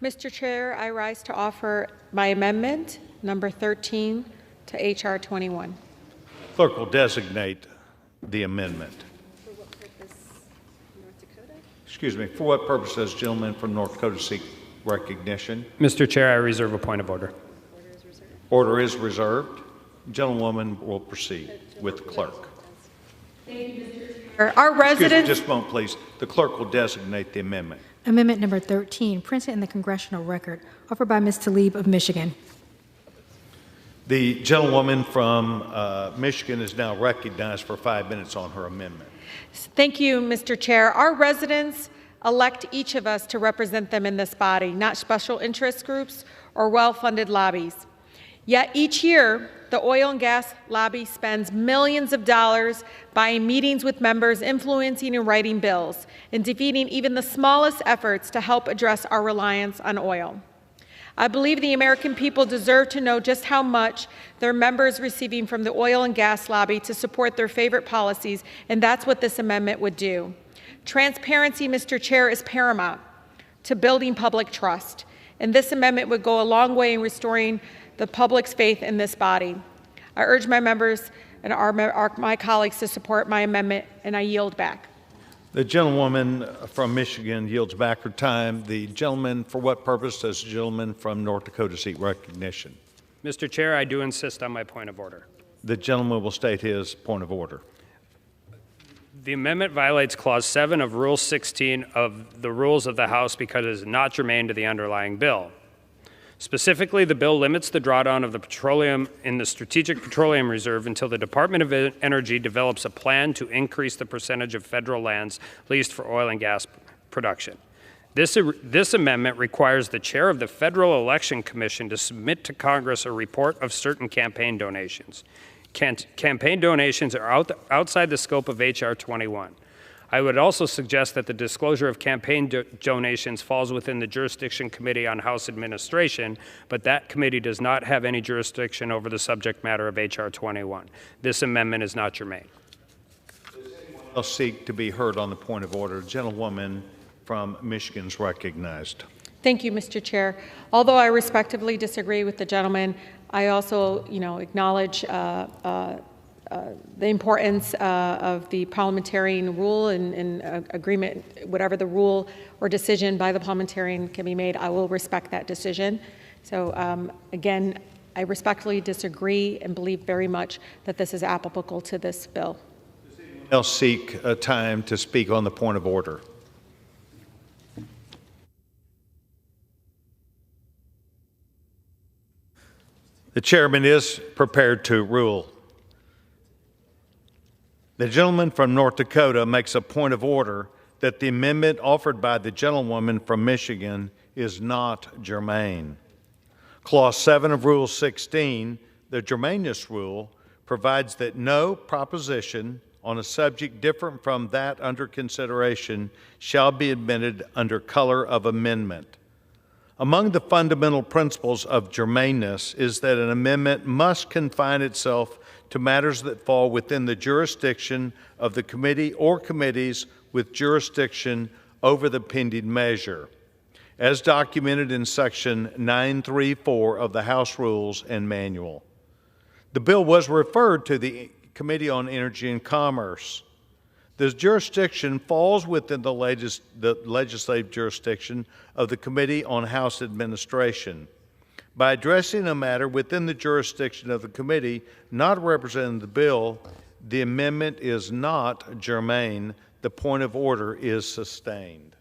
Mr. Chair, I rise to offer my amendment, number 13, to H.R. 21. Clerk will designate the amendment. For what purpose, North Dakota? Excuse me, for what purpose does gentleman from North Dakota seek recognition? Mr. Chair, I reserve a point of order. Order is reserved. Order is reserved. Gentlewoman will proceed with the clerk. Thank you, Mr. Chair. Our Excuse me, residents. just a moment, please. The clerk will designate the amendment. Amendment number 13, printed in the Congressional Record, offered by Ms. Tlaib of Michigan. The gentlewoman from Michigan is now recognized for 5 minutes on her amendment. Thank you, Mr. Chair. Our residents elect each of us to represent them in this body, not special interest groups or well-funded lobbies. Yet each year, the oil and gas lobby spends millions of dollars buying meetings with members, influencing and writing bills, and defeating even the smallest efforts to help address our reliance on oil. I believe the American people deserve to know just how much their members are receiving from the oil and gas lobby to support their favorite policies, and that's what this amendment would do. Transparency, Mr. Chair, is paramount to building public trust, and this amendment would go a long way in restoring the public's faith in this body. I urge my members and my colleagues to support my amendment, and I yield back. The gentlewoman from Michigan yields back her time. The gentleman, for what purpose does the gentleman from North Dakota seek recognition? Mr. Chair, I do insist on my point of order. The gentleman will state his point of order. The amendment violates Clause 7 of Rule 16 of the Rules of the House because it is not germane to the underlying bill. Specifically, the bill limits the drawdown of the petroleum in the Strategic Petroleum Reserve until the Department of Energy develops a plan to increase the percentage of federal lands leased for oil and gas production. This amendment requires the chair of the Federal Election Commission to submit to Congress a report of certain campaign donations. Campaign donations are outside the scope of H.R. 21. I would also suggest that the disclosure of campaign donations falls within the Jurisdiction Committee on House Administration, but that committee does not have any jurisdiction over the subject matter of H.R. 21. This amendment is not germane. Does anyone else seek to be heard on the point of order? The gentlewoman from Michigan is recognized. Thank you, Mr. Chair. Although I respectively disagree with the gentleman, I also, acknowledge the importance of the parliamentarian rule and agreement, whatever the rule or decision by the parliamentarian can be made, I will respect that decision. So again, I respectfully disagree and believe very much that this is applicable to this bill. Does anyone else seek time to speak on the point of order? The chairman is prepared to rule. The gentleman from North Dakota makes a point of order that the amendment offered by the gentlewoman from Michigan is not germane. Clause 7 of Rule 16, the germaneness rule, provides that no proposition on a subject different from that under consideration shall be admitted under color of amendment. Among the fundamental principles of germaneness is that an amendment must confine itself to matters that fall within the jurisdiction of the committee or committees with jurisdiction over the pending measure, as documented in Section 934 of the House Rules and Manual. The bill was referred to the Committee on Energy and Commerce. The jurisdiction falls within the legislative jurisdiction of the Committee on House Administration. By addressing a matter within the jurisdiction of the committee not representing the bill, the amendment is not germane. The point of order is sustained.